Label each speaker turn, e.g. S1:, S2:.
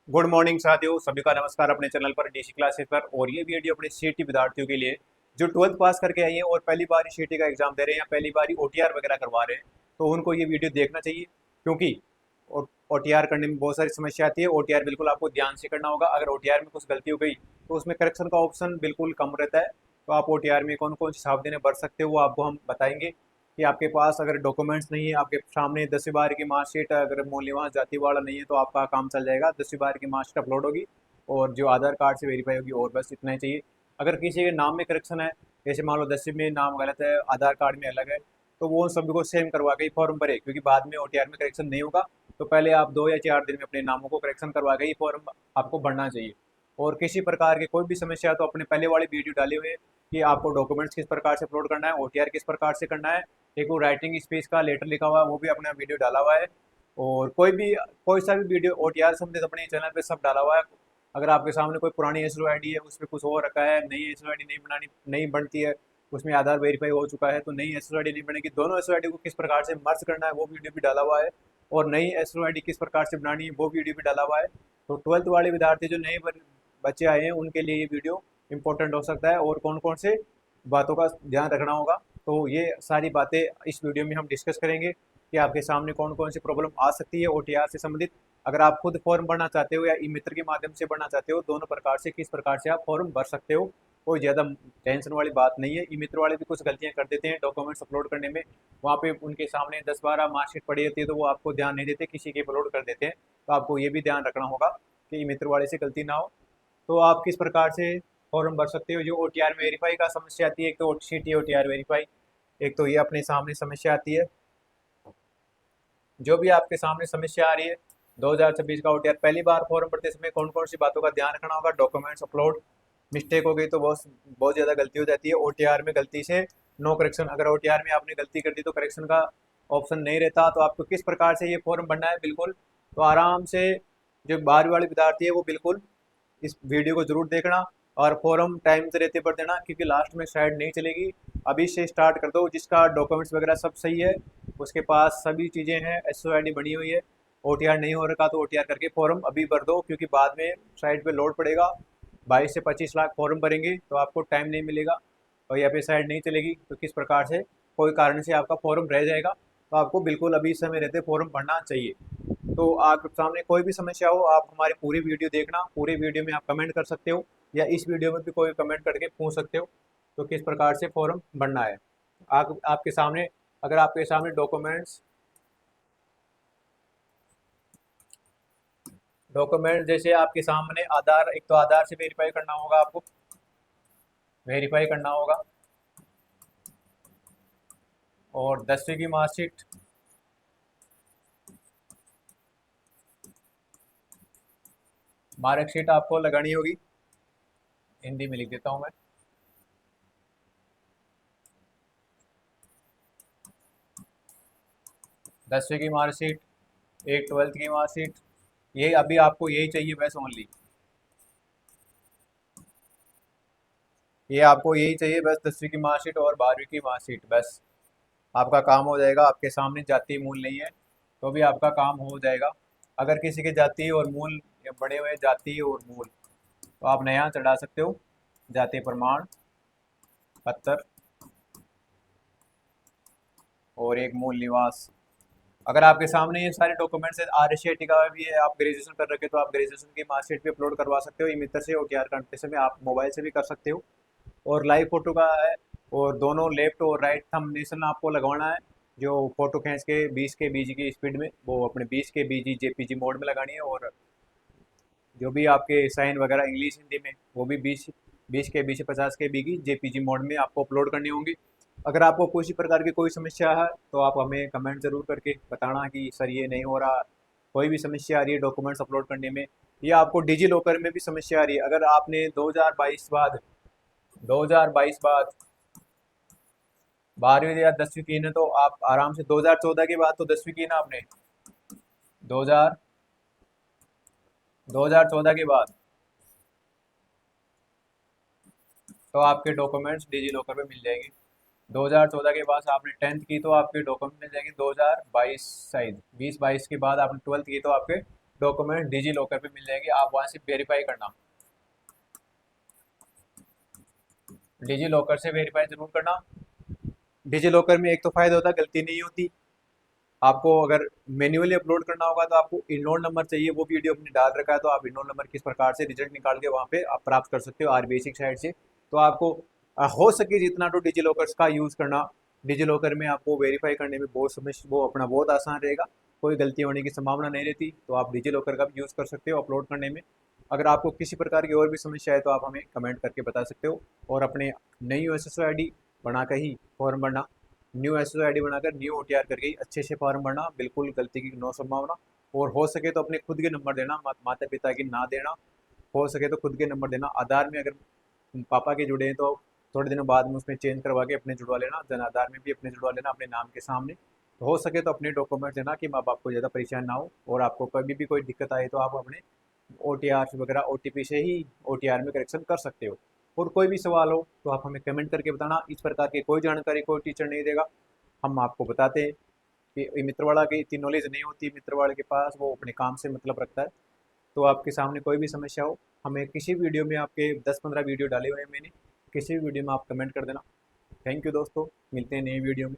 S1: Good morning साथियों, सभी का नमस्कार अपने चैनल पर डीसी क्लासेस पर। और ये वीडियो अपने सीटी विद्यार्थियों के लिए जो 12th पास करके आई हैं और पहली बार सीटी का एग्जाम दे रहे हैं या पहली बार ओटीआर वगैरह करवा रहे हैं, तो उनको ये वीडियो देखना चाहिए। क्योंकि ओटीआर करने में बहुत सारी समस्या आती है। ओटीआर बिल्कुल आपको ध्यान से करना होगा। अगर ओटीआर में कुछ गलती हो गई तो उसमें करेक्शन का ऑप्शन बिल्कुल कम रहता है। तो आप ओटीआर में कौन कौन सी सावधानी बरत सकते हो वो आपको हम बताएंगे। कि आपके पास अगर डॉक्यूमेंट्स नहीं है, आपके सामने 10वीं बारहवीं की मार्कशीट अगर मूल्यवान जाति वाला नहीं है, तो आपका काम चल जाएगा। 10वीं बारहवीं की मार्कशीट अपलोड होगी और जो आधार कार्ड से वेरीफाई होगी, और बस इतना ही चाहिए। अगर किसी के नाम में करेक्शन है, जैसे मान लो 10वीं में नाम गलत है, आधार कार्ड में अलग है, तो वो सभी को सेम करवा के ही फॉर्म भरे, क्योंकि बाद में ओटीआर में करेक्शन नहीं होगा। तो पहले आप 2 या 4 दिन में अपने नामों को करेक्शन करवा के ही फॉर्म आपको भरना चाहिए। और किसी प्रकार की कोई भी समस्या है तो अपने पहले वाली वीडियो डाली हुई है कि आपको डॉक्यूमेंट्स किस प्रकार से अपलोड करना है, ओटीआर किस प्रकार से करना है। एक वो राइटिंग स्पेस का लेटर लिखा हुआ है, वो भी अपना वीडियो डाला हुआ है। और कोई सा भी वीडियो ओटीआर संबंधित अपने चैनल पे सब डाला हुआ है। अगर आपके सामने कोई पुरानी एसओ आईडी है, उसमें कुछ हो रखा है, नई एसओ आईडी नहीं बनानी, नहीं बनती है, उसमें आधार वेरीफाई हो चुका है तो नई एसओ आईडी नहीं बनेगी, दोनों एसओ आईडी को किस प्रकार से मर्ज करना है वो वीडियो भी डाला हुआ है। और नई एसओ आईडी किस प्रकार से बनानी है वो वीडियो भी डाला हुआ है। तो 12th वाले विद्यार्थी जो नए बच्चे आए हैं उनके लिए ये वीडियो इंपॉर्टेंट हो सकता है। और कौन कौन से बातों का ध्यान रखना होगा, तो ये सारी बातें इस वीडियो में हम डिस्कस करेंगे कि आपके सामने कौन कौन सी प्रॉब्लम आ सकती है ओटीआर से संबंधित। अगर आप खुद फॉर्म भरना चाहते हो या ई मित्र के माध्यम से भरना चाहते हो, दोनों प्रकार से किस प्रकार से आप फॉर्म भर सकते हो। कोई ज़्यादा टेंशन वाली बात नहीं है। ई मित्र वाले भी कुछ गलतियां कर देते हैं डॉक्यूमेंट्स अपलोड करने में। वहाँ पे उनके सामने 10-12 मार्कशीट पड़ी होती है तो वो आपको ध्यान नहीं देते, किसी की अपलोड कर देते हैं। तो आपको ये भी ध्यान रखना होगा कि ई मित्र वाले से गलती ना हो। तो आप किस प्रकार से फॉर्म भर सकते हो। जो ओटीआर वेरीफाई का समस्या आती है, एक तो सीटी ओटीआर वेरीफाई, एक तो ये अपने सामने समस्या आती है। जो भी आपके सामने समस्या आ रही है 2026 का ओटीआर पहली बार फॉर्म भरते समय कौन कौन सी बातों का ध्यान रखना होगा। डॉक्यूमेंट्स अपलोड मिस्टेक हो गई तो बहुत बहुत ज़्यादा गलती हो जाती है। ओटीआर में गलती से नो करेक्शन, अगर ओटीआर में आपने गलती कर दी तो करेक्शन का ऑप्शन नहीं रहता। तो आपको किस प्रकार से ये फॉर्म भरना है, बिल्कुल तो आराम से जो 12वीं वाले विद्यार्थी है वो बिल्कुल इस वीडियो को जरूर देखना। और फॉर्म टाइम से रहते पर देना, क्योंकि लास्ट में शायद नहीं चलेगी। अभी से स्टार्ट कर दो। जिसका डॉक्यूमेंट्स वगैरह सब सही है, उसके पास सभी चीज़ें हैं, एसओ आईडी बनी हुई है, ओटीआर नहीं हो रखा तो ओटीआर करके फॉर्म अभी भर दो, क्योंकि बाद में साइड पे लोड पड़ेगा। 22 से 25 लाख फॉर्म भरेंगे तो आपको टाइम नहीं मिलेगा और यहाँ पे साइड नहीं चलेगी, तो किस प्रकार से कोई कारण से आपका फॉर्म रह जाएगा। तो आपको बिल्कुल अभी इस समय रहते फॉर्म भरना चाहिए। तो आपके सामने कोई भी समस्या हो, आप हमारी पूरी वीडियो देखना। पूरी वीडियो में आप कमेंट कर सकते हो या इस वीडियो में भी कोई कमेंट करके पूछ सकते हो तो किस प्रकार से फॉर्म भरना है। आपके सामने, अगर आपके सामने डॉक्यूमेंट जैसे आपके सामने आधार, एक तो आधार से वेरीफाई करना होगा, आपको वेरीफाई करना होगा। और 10वीं की मार्कशीट, मार्कशीट आपको लगानी होगी। हिंदी में लिख देता हूँ मैं। 10वीं की मार्कशीट, एक 12th की मार्कशीट, ये अभी आपको यही चाहिए बस ओनली। ये आपको यही चाहिए बस, 10वीं की मार्कशीट और 12वीं की मार्कशीट, बस आपका काम हो जाएगा। आपके सामने जाति मूल नहीं है तो भी आपका काम हो जाएगा। अगर किसी के जाति और मूल या बड़े हुए जाति और मूल, तो आप नया चढ़ा सकते हो, जाति प्रमाण पत्र और एक मूल निवास। अगर आपके सामने ये सारे डॉक्यूमेंट्स है, आर का भी है, आप ग्रेजुएशन कर रखे तो आप ग्रेजुएशन की मार्कशीट भी अपलोड करवा सकते हो ई मित्र से। ओटीआर करते समय आप मोबाइल से भी कर सकते हो। और लाइव फोटो का है। और दोनों लेफ्ट और राइट थंबनेशन आपको लगवाना है। जो फोटो खींच के 20 के बीजी की स्पीड में, वो अपने 20 के बीजी जेपीजी मोड में लगानी है। और जो भी आपके साइन वगैरह इंग्लिश हिंदी में, वो भी 20 के बी से 50 के बी की जेपीजी मोड में आपको अपलोड करनी होंगी। अगर आपको किसी प्रकार की कोई समस्या है तो आप हमें कमेंट जरूर करके बताना कि सर ये नहीं हो रहा, कोई भी समस्या आ रही है डॉक्यूमेंट्स अपलोड करने में, या आपको डिजी लॉकर में भी समस्या आ रही है। अगर आपने 2022 बाद 12वीं या 10वीं की है तो आप आराम से 2014 के बाद तो 10वीं की ना आपने, 2000 2014 के बाद तो आपके डॉक्यूमेंट्स डिजी लॉकर में मिल जाएंगे। 2014 के बाद आपने 10th की तो आपके डॉक्यूमेंट मिल जाएंगे 2022 शायद 20-22 के बाद आपने 12th की तो आपके डॉक्यूमेंट डिजी लॉकर पे मिल जाएंगे, आप वहाँ से वेरीफाई करना। डिजी लॉकर से वेरीफाई जरूर करना। डिजी लॉकर में एक तो फायदा होता है, गलती नहीं होती। आपको अगर मैन्युअली अपलोड करना होगा तो आपको इनरोल नंबर चाहिए, वो वीडियो अपने डाल रखा है, तो आप इनरोल नंबर किस प्रकार से रिजल्ट निकाल के वहाँ पे आप प्राप्त कर सकते हो आरबीआई साइट से। तो आपको हो सके जितना तो डिजी लॉकर्स का यूज़ करना। डिजी लॉकर में आपको वेरीफाई करने में बहुत समय वो अपना बहुत आसान रहेगा, कोई गलती होने की संभावना नहीं रहती। तो आप डिजी लॉकर का भी यूज़ कर सकते हो अपलोड करने में। अगर आपको किसी प्रकार की और भी समस्या है तो आप हमें कमेंट करके बता सकते हो। और अपने नई एसएसओ आईडी बनाकर ही फॉर्म भरना, न्यू एसएसओ आईडी बनाकर न्यू ओटीआर करके ही अच्छे से फॉर्म भरना, बिल्कुल गलती की नो संभावना। और हो सके तो अपने खुद के नंबर देना, माता पिता की ना देना। हो सके तो खुद के नंबर देना। आधार में अगर पापा के जुड़े हैं तो थोड़े दिनों बाद में उसमें चेंज करवा के अपने जुड़वा लेना, जन आधार में भी अपने जुड़वा लेना अपने नाम के सामने। तो हो सके तो अपने डॉक्यूमेंट देना कि माँ बाप को ज़्यादा परेशान ना हो। और आपको कभी भी कोई दिक्कत आए तो आप अपने ओटीआर वगैरह ओटीपी से ही ओटीआर में करेक्शन कर सकते हो। और कोई भी सवाल हो तो आप हमें कमेंट करके बताना। इस प्रकार की कोई जानकारी कोई टीचर नहीं देगा, हम आपको बताते हैं कि मित्रवाड़ा की इतनी नॉलेज नहीं होती मित्रवाड़े के पास, वो अपने काम से मतलब रखता है। तो आपके सामने कोई भी समस्या हो, हमें किसी वीडियो में, आपके 10-15 वीडियो डाले हुए हैं मैंने, किसी भी वीडियो में आप कमेंट कर देना। थैंक यू दोस्तों, मिलते हैं नई वीडियो में।